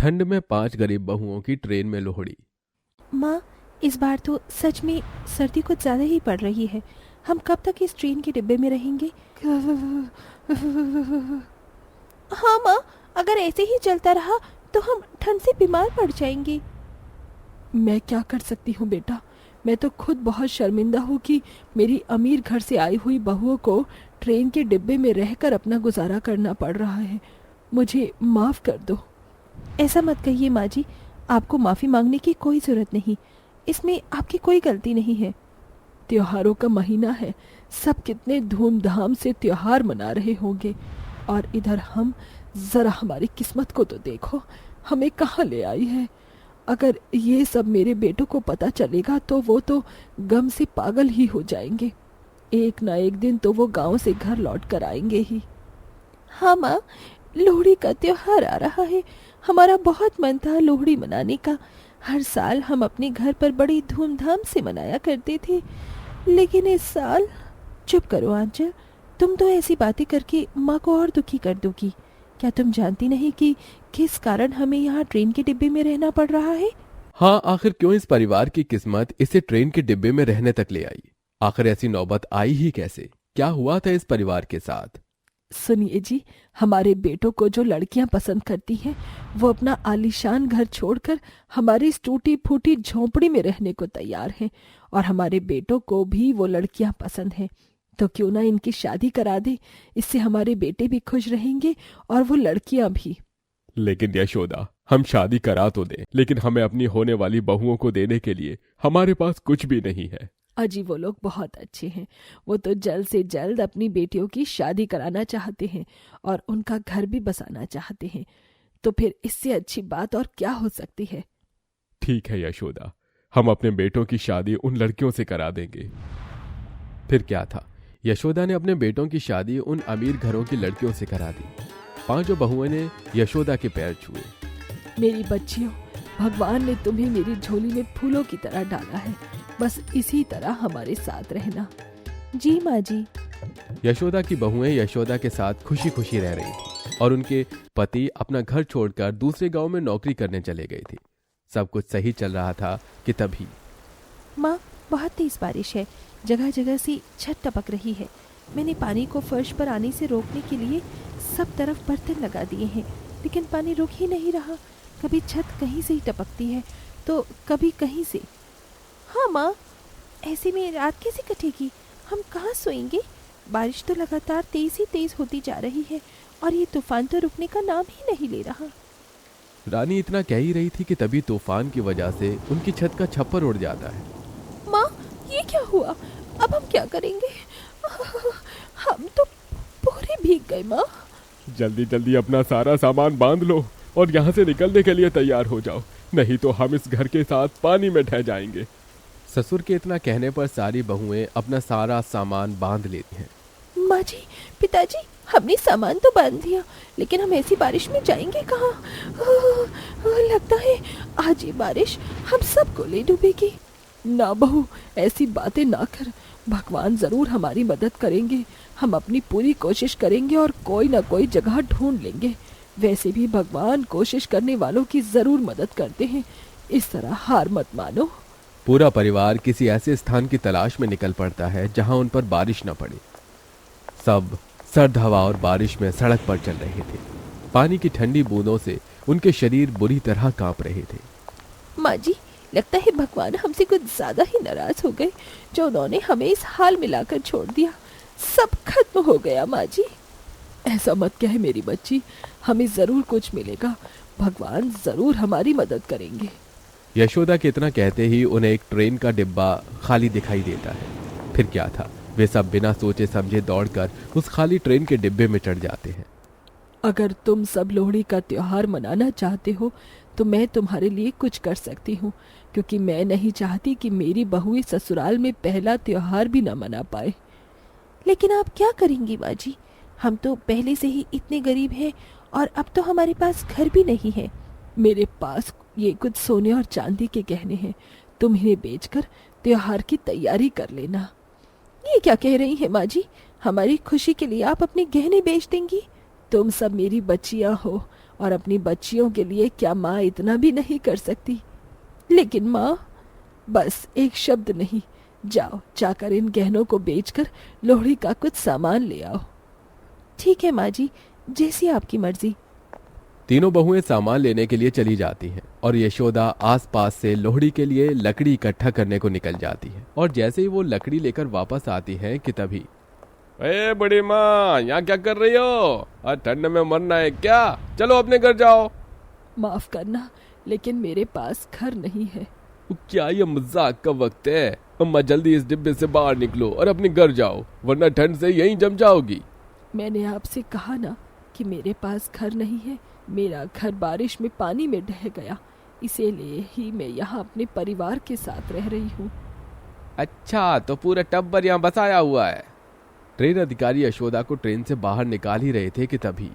ठंड में 5 गरीब बहुओं की ट्रेन में लोहड़ी। माँ, इस बार तो सच में सर्दी कुछ ज़्यादा ही पड़ रही है। हम कब तक इस ट्रेन के डिब्बे में रहेंगे? हाँ माँ, अगर ऐसे ही चलता रहा तो हम ठंड से बीमार पड़ जाएंगे। मैं क्या कर सकती हूँ बेटा, मैं तो खुद बहुत शर्मिंदा हूँ कि मेरी अमीर घर से आई हुई बहुओं को ट्रेन के डिब्बे में रहकर अपना गुजारा करना पड़ रहा है। मुझे माफ़ कर दो। ऐसा मत कहिए माँ जी, आपको माफ़ी मांगने की कोई ज़रूरत नहीं। इसमें आपकी कोई गलती नहीं है। त्योहारों का महीना है, सब कितने धूमधाम से त्योहार मना रहे होंगे, और इधर हम, ज़रा हमारी किस्मत को तो देखो, हमें कहाँ ले आई है। अगर ये सब मेरे बेटों को पता चलेगा तो वो तो गम से पागल ही हो जाएंगे। एक ना एक दिन तो वो गांव से घर लौट कर आएंगे ही। हाँ माँ, लोहड़ी का त्योहार आ रहा है। हमारा बहुत मन था लोहड़ी मनाने का। हर साल हम अपने घर पर बड़ी धूमधाम से मनाया करते थे, लेकिन इस साल... चुप करो आंचल, तुम तो ऐसी बातें करके माँ को और दुखी कर दोगी। क्या तुम जानती नहीं कि किस कारण हमें यहाँ ट्रेन के डिब्बे में रहना पड़ रहा है? हाँ, आखिर क्यों इस परिवार की किस्मत इसे ट्रेन के डिब्बे में रहने तक ले आई? आखिर ऐसी नौबत आई ही कैसे? क्या हुआ था इस परिवार के साथ? सुनिए जी, हमारे बेटों को जो लड़कियां पसंद करती हैं वो अपना आलीशान घर छोड़कर हमारी इस टूटी फूटी झोंपड़ी में रहने को तैयार हैं, और हमारे बेटों को भी वो लड़कियां पसंद हैं। तो क्यों ना इनकी शादी करा दे, इससे हमारे बेटे भी खुश रहेंगे और वो लड़कियां भी। लेकिन यशोदा, हम शादी करा तो दें, लेकिन हमें अपनी होने वाली बहुओं को देने के लिए हमारे पास कुछ भी नहीं है। अजी, वो लोग बहुत अच्छे हैं। वो तो जल्द से जल्द अपनी बेटियों की शादी कराना चाहते हैं और उनका घर भी बसाना चाहते हैं। तो फिर इससे अच्छी बात और क्या हो सकती है? ठीक है यशोदा, हम अपने बेटों की शादी उन लड़कियों से करा देंगे। फिर क्या था, यशोदा ने अपने बेटों की शादी उन अमीर घरों की लड़कियों से करा दी। 5 बहुओं ने यशोदा के पैर छुए। मेरी बच्चियों, भगवान ने तुम्हें मेरी झोली में फूलों की तरह डाला है। बस इसी तरह हमारे साथ रहना। जी माँ जी। यशोदा की बहुएं यशोदा के साथ खुशी खुशी रह रही थी और उनके पति अपना घर छोड़कर दूसरे गांव में नौकरी करने चले गए थे। सब कुछ सही चल रहा था कि तभी... माँ, बहुत तेज बारिश है, जगह जगह से छत टपक रही है। मैंने पानी को फर्श पर आने से रोकने के लिए सब तरफ बर्तन लगा दिए हैं, लेकिन पानी रुक ही नहीं रहा। कभी छत कहीं से ही टपकती है तो कभी कहीं से। हाँ माँ, ऐसे में रात कैसे कटेगी? हम कहाँ सोएंगे? बारिश तो लगातार तेज ही तेज होती जा रही है और ये तूफान तो रुकने का नाम ही नहीं ले रहा। रानी इतना कह ही रही थी कि तभी तूफान की वजह से उनकी छत का छप्पर उड़ जाता है। माँ, ये क्या हुआ? अब हम क्या करेंगे? हम तो पूरे भीग गए माँ। जल्दी जल्दी अपना सारा सामान बांध लो और यहाँ से निकलने के लिए तैयार हो जाओ, नहीं तो हम इस घर के साथ पानी में ढह जाएंगे। ससुर के इतना कहने पर सारी बहुएं अपना सारा सामान बांध लेती हैं। माँ जी, पिताजी, हमने सामान तो बांध दिया, लेकिन हम ऐसी बारिश में जाएंगे कहाँ? लगता है आज ये बारिश हम सबको ले डूबेगी। ना बहू, ऐसी बातें ना कर। भगवान जरूर हमारी मदद करेंगे। हम अपनी पूरी कोशिश करेंगे और कोई ना कोई जगह ढूंढ लेंगे। वैसे भी भगवान कोशिश करने वालों की जरूर मदद करते हैं। इस तरह हार मत मानो। पूरा परिवार किसी ऐसे स्थान की तलाश में निकल पड़ता है जहां उन पर बारिश न पड़े। सब सर्द हवा और बारिश में सड़क पर चल रहे थे। पानी की ठंडी बूंदों से उनके शरीर बुरी तरह कांप रहे थे। माँ जी, लगता है भगवान हमसे कुछ ज्यादा ही नाराज हो गए, जो उन्होंने हमें इस हाल में लाकर छोड़ दिया। सब खत्म हो गया माँ जी। ऐसा मत कहे मेरी बच्ची, हमें जरूर कुछ मिलेगा। भगवान जरूर हमारी मदद करेंगे। यशोदा के इतना कहते ही उन्हें एक ट्रेन का डिब्बा खाली दिखाई देता है। फिर क्या था, वे सब बिना सोचे समझे दौड़कर उस खाली ट्रेन के डिब्बे में चढ़ जाते हैं। अगर तुम सब लोहड़ी का त्योहार मनाना चाहते हो तो मैं तुम्हारे लिए कुछ कर सकती हूँ, क्योंकि मैं नहीं चाहती कि मेरी बहुएं ससुराल में पहला त्योहार भी न मना पाए। लेकिन आप क्या करेंगी माँ जी? हम तो पहले से ही इतने गरीब हैं और अब तो हमारे पास घर भी नहीं है। मेरे पास ये कुछ सोने और चांदी के गहने हैं, तुम इन्हें बेचकर त्योहार की तैयारी कर लेना। ये क्या कह रही हैं माँ जी? हमारी खुशी के लिए आप अपने गहने बेच देंगी? तुम सब मेरी बच्चियां हो और अपनी बच्चियों के लिए क्या माँ इतना भी नहीं कर सकती? लेकिन माँ, बस एक शब्द नहीं, जाओ जाकर इन गहनों को बेचकर लोहड़ी का कुछ सामान ले आओ। ठीक है माँ जी, जैसी आपकी मर्जी। तीनों बहुएं सामान लेने के लिए चली जाती हैं और यशोदा आसपास से लोहड़ी के लिए लकड़ी इकट्ठा करने को निकल जाती है। और जैसे ही वो लकड़ी लेकर वापस आती हैं कि तभी, ए बड़ी माँ, यहाँ क्या कर रही हो? आज ठंड में मरना है क्या? चलो अपने घर जाओ। माफ करना, लेकिन मेरे पास घर नहीं है। क्या ये मजाक का वक्त है? अम्मा, जल्दी इस डिब्बे से बाहर निकलो और अपने घर जाओ, वरना ठंड से यहीं जम जाओगी। मैंने आपसे कहा ना कि मेरे पास घर नहीं है। मेरा घर बारिश में पानी में ढह गया, इसीलिए ही मैं यहाँ अपने परिवार के साथ रह रही हूँ। अच्छा, तो पूरा टब्बर यहाँ बसाया हुआ है। ट्रेन अधिकारी यशोदा को ट्रेन से बाहर निकाल ही रहे थे कि तभी,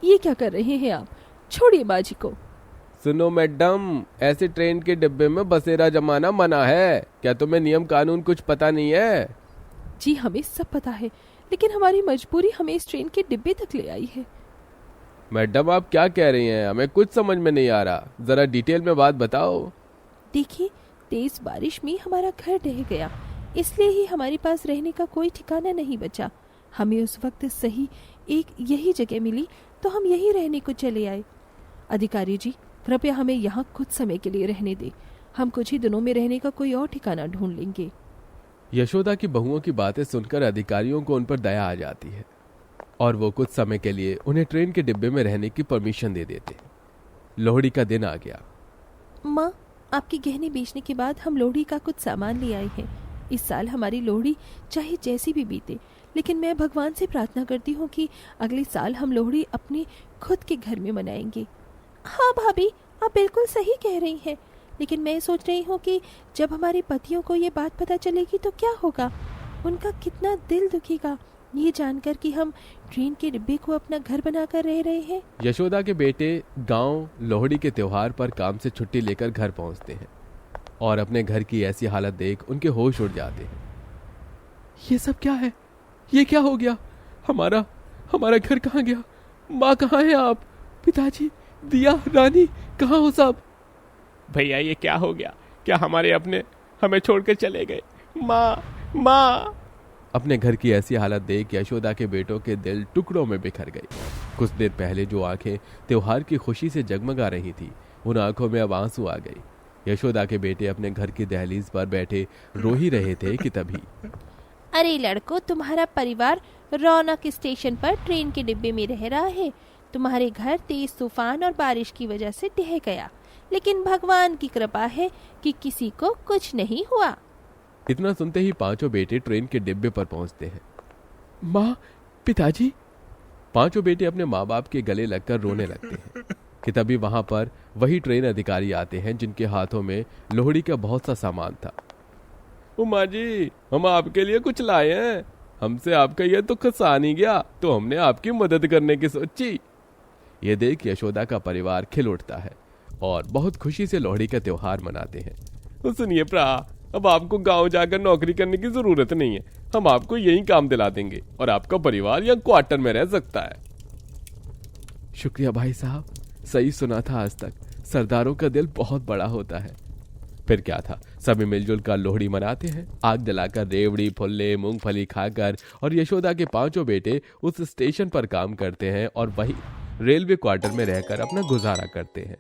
ये क्या कर रहे हैं आप? छोड़िए बाजी को। सुनो मैडम, ऐसे ट्रेन के डिब्बे में बसेरा जमाना मना है। क्या तुम्हें नियम कानून कुछ पता नहीं है? जी हमें सब पता है, लेकिन हमारी मजबूरी हमें इस ट्रेन के डिब्बे तक ले आई है। मैडम, आप क्या कह रही हैं? हमें कुछ समझ में नहीं आ रहा, जरा डिटेल में बात बताओ। देखिए, तेज बारिश में हमारा घर ढह गया, इसलिए ही हमारे पास रहने का कोई ठिकाना नहीं बचा। हमें उस वक्त सही एक यही जगह मिली, तो हम यही रहने को चले आए। अधिकारी जी, कृपया हमें यहाँ कुछ समय के लिए रहने दें। हम कुछ ही दिनों में रहने का कोई और ठिकाना ढूंढ लेंगे। यशोदा की बहुओं की बातें सुनकर अधिकारियों को उन पर दया आ जाती है और वो कुछ समय के लिए उन्हें ट्रेन के डिब्बे में रहने की परमिशन दे देते। लोहड़ी का दिन आ गया। माँ, आपके गहने बेचने के बाद हम लोहड़ी का कुछ सामान ले आए हैं। इस साल हमारी लोहड़ी चाहे जैसी भी बीते, लेकिन मैं भगवान से प्रार्थना करती हूँ कि अगले साल हम लोहड़ी अपने खुद के घर में मनाएंगे। हाँ भाभी, आप बिल्कुल सही कह रही हैं, लेकिन मैं सोच रही हूँ कि जब हमारे पतियों को ये बात पता चलेगी तो क्या होगा? उनका कितना दिल दुखेगा ये जानकर कि हम ट्रेन के डिब्बे को अपना घर बनाकर रह रहे हैं। यशोदा के बेटे गांव लोहड़ी के त्योहार पर काम से छुट्टी लेकर घर पहुंचते हैं और अपने घर की ऐसी हालत देख उनके होश उड़ जाते हैं। ये सब क्या है? ये क्या हो गया? हमारा घर कहाँ गया? माँ कहाँ है आप? पिताजी, दिया, रानी, कहाँ हो सब? भैया, ये क्या हो गया? क्या हमारे अपने हमें छोड़कर चले गए? माँ। अपने घर की ऐसी हालत देख यशोदा के बेटों के दिल टुकड़ों में बिखर गए। कुछ देर पहले जो आंखें त्योहार की खुशी से जगमगा रही थी, उन आंखों में अब आंसू आ गए। यशोदा के बेटे अपने घर की दहलीज पर बैठे रो ही रहे थे कि तभी, अरे लड़को, तुम्हारा परिवार रौनक स्टेशन पर ट्रेन के डिब्बे में रह रहा है। तुम्हारे घर तेज तूफान और बारिश की वजह से ढह गया, लेकिन भगवान की कृपा है कि किसी को कुछ नहीं हुआ। इतना सुनते ही पांचों बेटे ट्रेन के डिब्बे पर पहुंचते हैं। माँ, पिताजी। पांचों बेटे अपने माँ बाप के गले लगकर रोने लगते हैं कि तभी वहां पर वही ट्रेन अधिकारी आते हैं जिनके हाथों में लोहड़ी का बहुत सा सामान था। उमा जी, हम आपके लिए कुछ लाए हैं। हमसे आपका यह दुख सहा नहीं गया, तो हमने आपकी मदद करने की सोची। ये देख यशोदा का परिवार खिल उठता है और बहुत खुशी से लोहड़ी का त्योहार मनाते हैं। सुनिए प्रा, अब आपको गांव जाकर नौकरी करने की जरूरत नहीं है। हम आपको यही काम दिला देंगे और आपका परिवार यहाँ क्वार्टर में रह सकता है। शुक्रिया भाई साहब, सही सुना था। आज तक सरदारों का दिल बहुत बड़ा होता है। फिर क्या था, सभी मिलजुल कर लोहड़ी मनाते हैं, आग जलाकर, रेवड़ी, फुल्ले, मूंगफली खाकर। और यशोदा के पांचों बेटे उस स्टेशन पर काम करते हैं और वही रेलवे क्वार्टर में रहकर अपना गुजारा करते हैं।